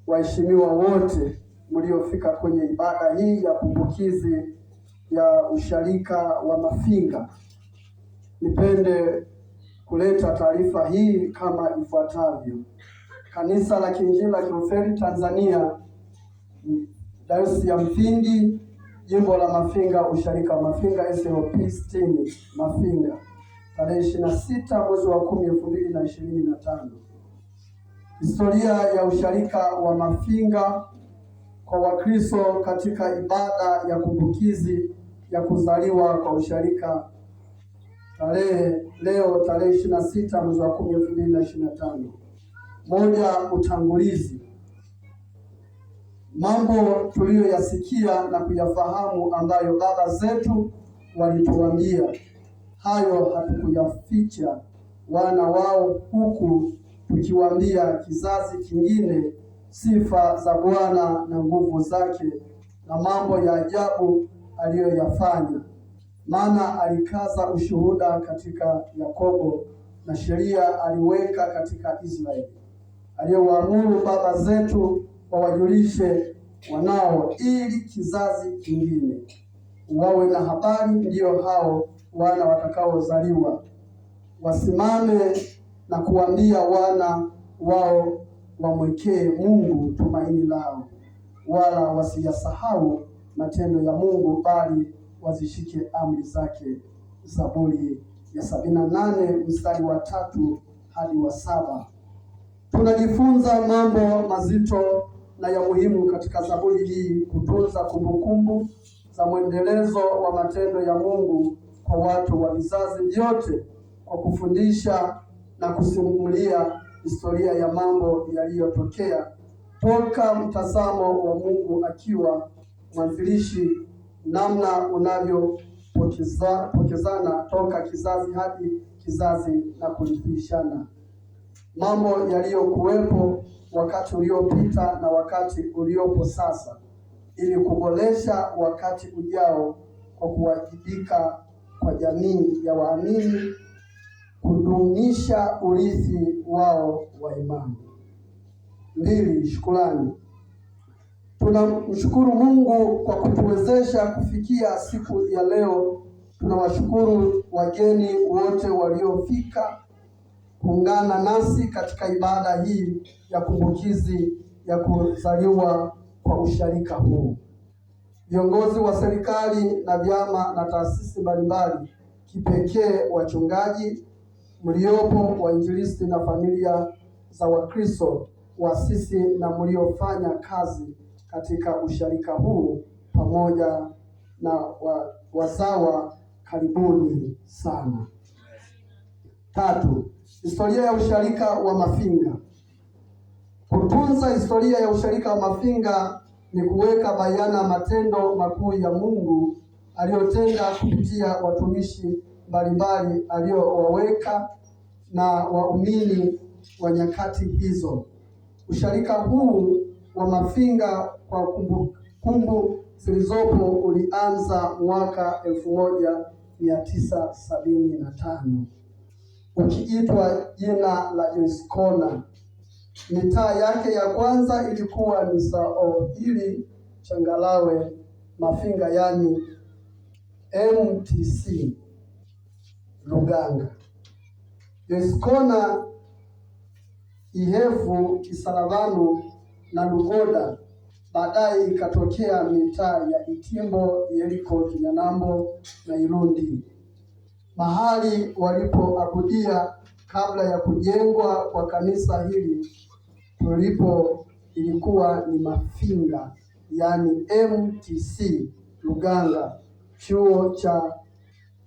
waheshimiwa wote mliofika kwenye ibada hii ya kumbukizi ya usharika wa Mafinga. Nipende kuleta taarifa hii kama ifuatavyo. Kanisa la Kiinjili la Kilutheri Tanzania, Dayosisi ya Mpindi, Jimbo la Mafinga, usharika wa Mafinga, SLP 60 Mafinga, tarehe 26 mwezi wa 10 2025. Historia ya usharika wa Mafinga kwa Wakristo katika ibada ya kumbukizi ya kuzaliwa kwa usharika leo tarehe 26 mwezi wa 10 2025. Moja, utangulizi. Mambo tuliyoyasikia na kuyafahamu ambayo baba zetu walituambia, hayo hatukuyaficha wana wao, huku tukiwaambia kizazi kingine sifa za Bwana na nguvu zake na mambo ya ajabu aliyoyafanya. Maana alikaza ushuhuda katika Yakobo na sheria aliweka katika Israeli, aliyowaamuru baba zetu wawajulishe wanao, ili kizazi kingine wawe na habari, ndio hao wana watakaozaliwa wasimame na kuambia wana wao wamwekee Mungu tumaini lao, wala wasiyasahau matendo ya Mungu, bali wazishike amri zake. Zaburi ya 78 mstari wa 3 hadi wa 7. Tunajifunza mambo mazito na ya muhimu katika zaburi hii: kutunza kumbukumbu za mwendelezo wa matendo ya Mungu kwa watu wa vizazi vyote, kwa kufundisha na kusimulia historia ya mambo yaliyotokea toka mtazamo wa Mungu akiwa mwanzilishi, namna unavyopokezana toka kizazi hadi kizazi na kurithishana mambo yaliyokuwepo wakati uliopita na wakati uliopo sasa, ili kuboresha wakati ujao kwa kuwajibika kwa jamii ya waamini kudumisha urithi wao wa imani. 2. Shukrani. Tunamshukuru Mungu kwa kutuwezesha kufikia siku ya leo. Tunawashukuru wageni wote waliofika kuungana nasi katika ibada hii ya kumbukizi ya kuzaliwa kwa usharika huu. Viongozi wa serikali na vyama na taasisi mbalimbali, kipekee wachungaji mliopo, wainjilisti na familia za Wakristo, waasisi na mliofanya kazi katika usharika huu, pamoja na wazawa, karibuni sana. 3. Historia ya usharika wa Mafinga. Kutunza historia ya usharika wa Mafinga ni kuweka bayana matendo makuu ya Mungu aliyotenda kupitia watumishi mbalimbali aliyowaweka na waumini wa nyakati hizo. Usharika huu wa Mafinga kwa kumbukumbu zilizopo ulianza mwaka 1975 ukiitwa jina la Joyce. Mitaa yake ya kwanza ilikuwa ni Saohili, Changalawe, Mafinga, yani MTC Luganga, Joyce, Ihefu, Kisalavanu na Lugoda. Baadaye ikatokea mitaa ya Itimbo, Yeriko, Kinyanambo na Irundi. Mahali walipoabudia kabla ya kujengwa kwa kanisa hili ilikuwa ni Mafinga, yani MTC Luganga, chuo cha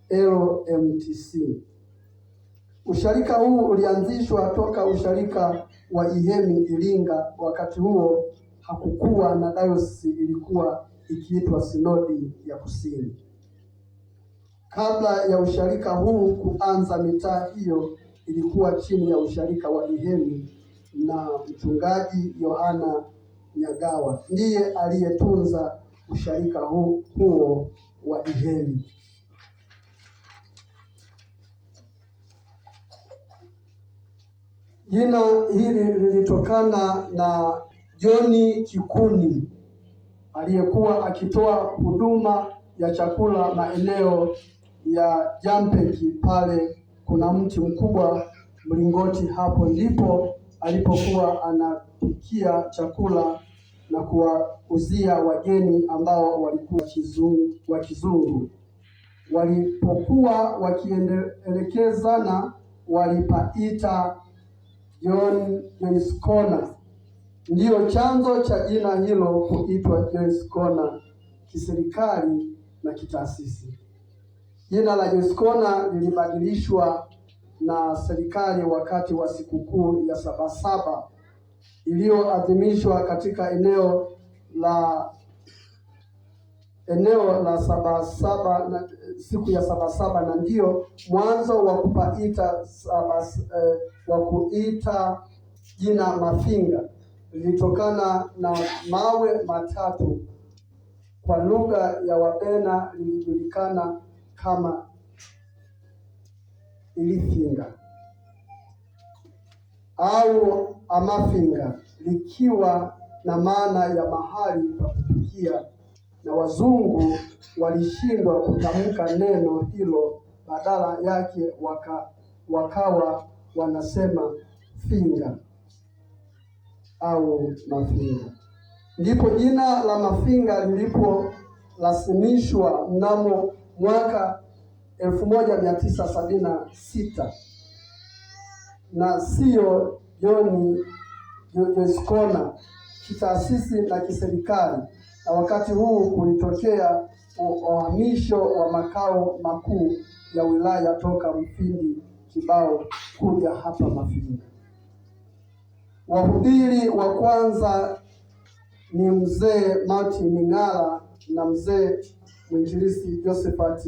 LMTC. Usharika huu ulianzishwa toka usharika wa Ihemi Iringa. Wakati huo hakukuwa na dayosisi, ilikuwa ikiitwa Sinodi ya Kusini. Kabla ya usharika huu kuanza, mitaa hiyo ilikuwa chini ya usharika wa Ihemi, na mchungaji Yohana Nyagawa ndiye aliyetunza usharika huo wa Ihemi. Jina hili lilitokana na John Kikuni aliyekuwa akitoa huduma ya chakula maeneo ya Jampeki. Pale kuna mti mkubwa mlingoti, hapo ndipo alipokuwa anapikia chakula na kuwauzia wageni ambao walikuwa wa kizungu. Walipokuwa wakielekezana walipaita John's Corner. Ndiyo chanzo cha jina hilo kuitwa John's Corner kiserikali na kitaasisi. Jina la John's Corner lilibadilishwa na serikali wakati wa sikukuu ya Sabasaba iliyoadhimishwa katika eneo la Sabasaba na siku ya Sabasaba, na ndio mwanzo wa kuita jina Mafinga. Lilitokana na mawe matatu. Kwa lugha ya Wabena lilijulikana kama Ilifinga au Amafinga, likiwa na maana ya mahali pa kupikia, na wazungu walishindwa kutamka neno hilo, badala yake wakawa wanasema finga au Mafinga. Ndipo jina la Mafinga liliporasimishwa mnamo mwaka 1976 na sio John's Corner kitaasisi na kiserikali. Na wakati huu kulitokea uhamisho wa makao makuu ya wilaya toka Mfindi Kibao kuja hapa Mafinga. Wahubiri wa kwanza ni mzee Martin Ming'ala na mzee mwinjilisti Josephat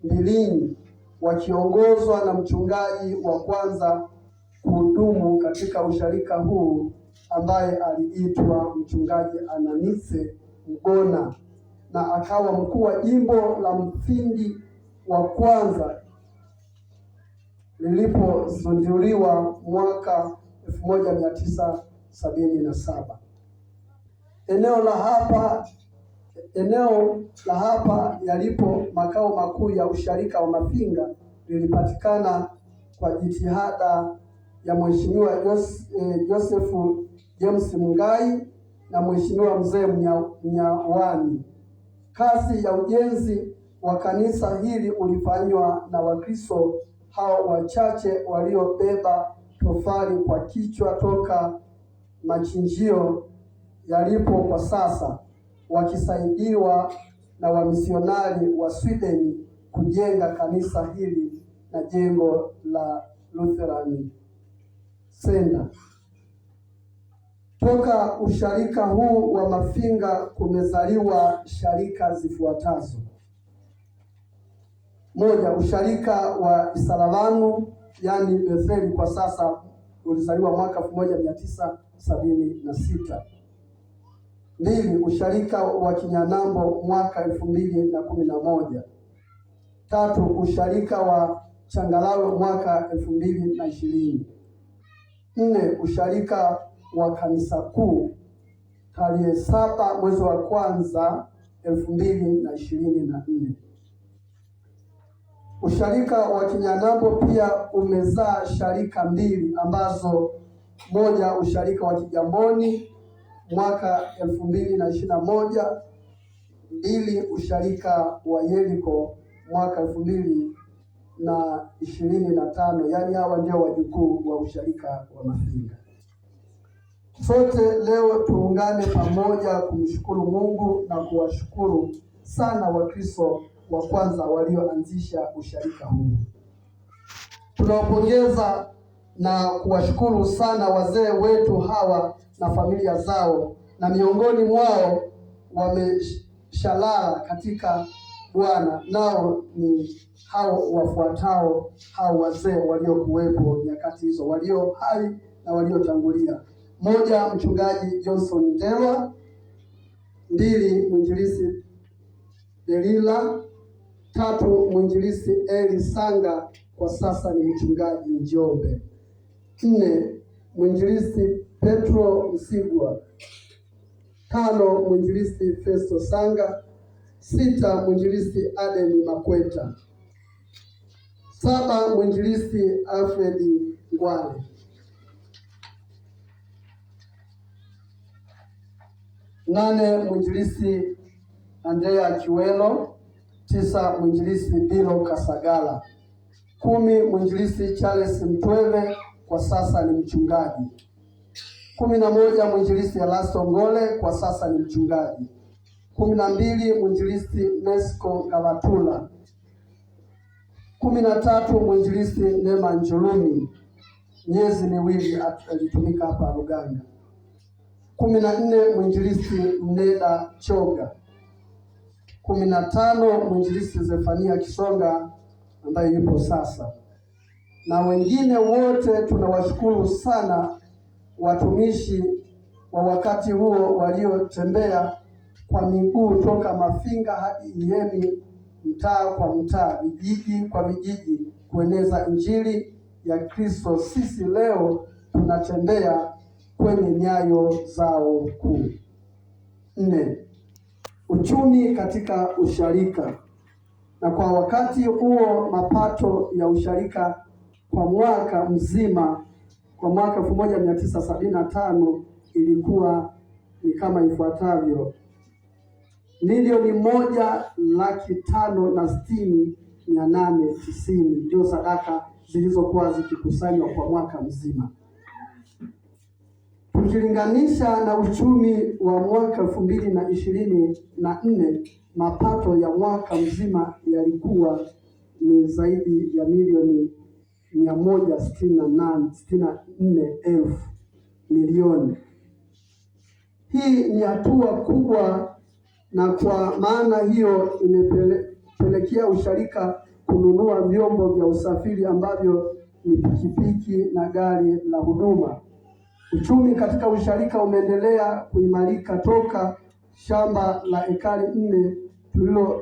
Mbilinyi, wakiongozwa na mchungaji wa kwanza kuhudumu katika usharika huu ambaye aliitwa mchungaji Ananise Mgona, na akawa mkuu wa jimbo la Mfindi wa kwanza lilipozinduliwa mwaka 1977. Eneo la hapa yalipo makao makuu ya usharika wa Mafinga lilipatikana kwa jitihada ya Mheshimiwa Joseph James Mungai na Mheshimiwa Mzee Mnyawani. Kazi ya ujenzi wa kanisa hili ulifanywa na Wakristo hao wachache waliobeba tofali kwa kichwa toka machinjio yalipo kwa sasa, wakisaidiwa na wamisionari wa Sweden kujenga kanisa hili na jengo la Lutheran Center. Toka usharika huu wa Mafinga kumezaliwa sharika zifuatazo: moja, usharika wa Isalavanu yani Betheli kwa sasa ulizaliwa mwaka 1976. Mbili, usharika wa Kinyanambo mwaka 2011. Tatu, usharika wa Changalawe mwaka 2020. Nne, usharika wa kanisa kuu tarehe 7 mwezi wa kwanza 2024. Usharika wa Kinyanambo pia umezaa sharika mbili ambazo: moja, usharika wa Kigamboni mwaka 2021. Mbili, usharika wa Yeriko mwaka 2025. Yaani hawa ndio wajukuu wa usharika wa Mafinga. Sote leo tuungane pamoja kumshukuru Mungu na kuwashukuru sana Wakristo wa kwanza walioanzisha usharika huu. Tunawapongeza na kuwashukuru sana wazee wetu hawa na familia zao, na miongoni mwao wameshalala katika Bwana, nao ni hao wafuatao, hao wazee waliokuwepo nyakati hizo, walio hai na waliotangulia. Moja, mchungaji Johnson Ndelwa. Mbili, mwinjilisti Delila. Tatu, mwinjilisti Eli Sanga, kwa sasa ni mchungaji Njombe. Nne, mwinjilisti Petro Msigwa. 5, mwinjilisti Festo Sanga. 6, mwinjilisti Aden Makweta. 7, mwinjilisti Alfred Ngwale. 8, mwinjilisti Andrea Kiwelo. 9, mwinjilisti Bilo Kasagala. 10, mwinjilisti Charles Mtweve, kwa sasa ni mchungaji. 11, mwinjilisti Elasto Ngole, kwa sasa ni mchungaji. 12, mwinjilisti Nesco Gavatula. 13, mwinjilisti Nema Njulumi, miezi miwili alitumika hapa Luganga. 14, mwinjilisti Mneda Choga. 15, mwinjilisti Zefania Kisonga ambaye yupo sasa. Na wengine wote tunawashukuru sana watumishi wa wakati huo waliotembea kwa miguu toka Mafinga hadi Ihemi, mtaa kwa mtaa, vijiji kwa vijiji, kueneza injili ya Kristo. Sisi leo tunatembea kwenye nyayo zao kuu. 4, uchumi katika usharika. Na kwa wakati huo mapato ya usharika kwa mwaka mzima kwa mwaka 1975 ilikuwa ni kama ifuatavyo: milioni 1,560,890 ndio sadaka zilizokuwa zikikusanywa kwa mwaka mzima. Tukilinganisha na uchumi wa mwaka 2024, mapato ya mwaka mzima yalikuwa ni zaidi ya milioni 164,000 milioni. Hii ni hatua kubwa, na kwa maana hiyo imepelekea usharika kununua vyombo vya usafiri ambavyo ni pikipiki na gari la huduma. Uchumi katika usharika umeendelea kuimarika toka shamba la ekari 4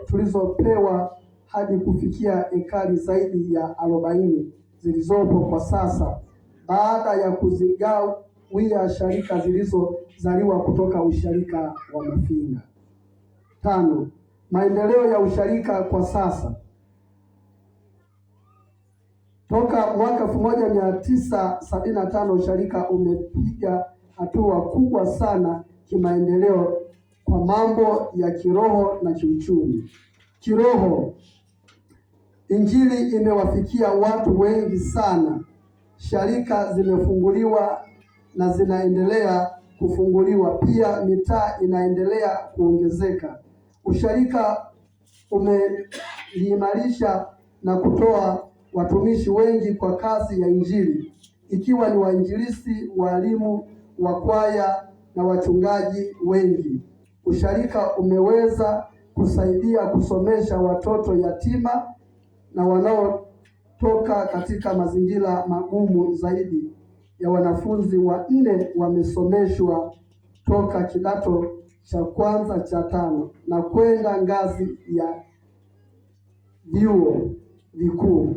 tulizopewa hadi kufikia ekari zaidi ya 40 zilizopo kwa sasa, baada ya kuzigawia sharika zilizozaliwa kutoka usharika wa Mafinga. 5, maendeleo ya usharika kwa sasa. Toka mwaka 1975 usharika umepiga hatua kubwa sana kimaendeleo kwa mambo ya kiroho na kiuchumi. Kiroho, injili imewafikia watu wengi sana. Sharika zimefunguliwa na zinaendelea kufunguliwa, pia mitaa inaendelea kuongezeka. Usharika umeimarisha na kutoa watumishi wengi kwa kazi ya injili, ikiwa ni wainjilisti, walimu wa kwaya na wachungaji wengi. Usharika umeweza kusaidia kusomesha watoto yatima na wanaotoka katika mazingira magumu. Zaidi ya wanafunzi 4 wamesomeshwa toka kidato cha 1 cha 5 na kwenda ngazi ya vyuo vikuu.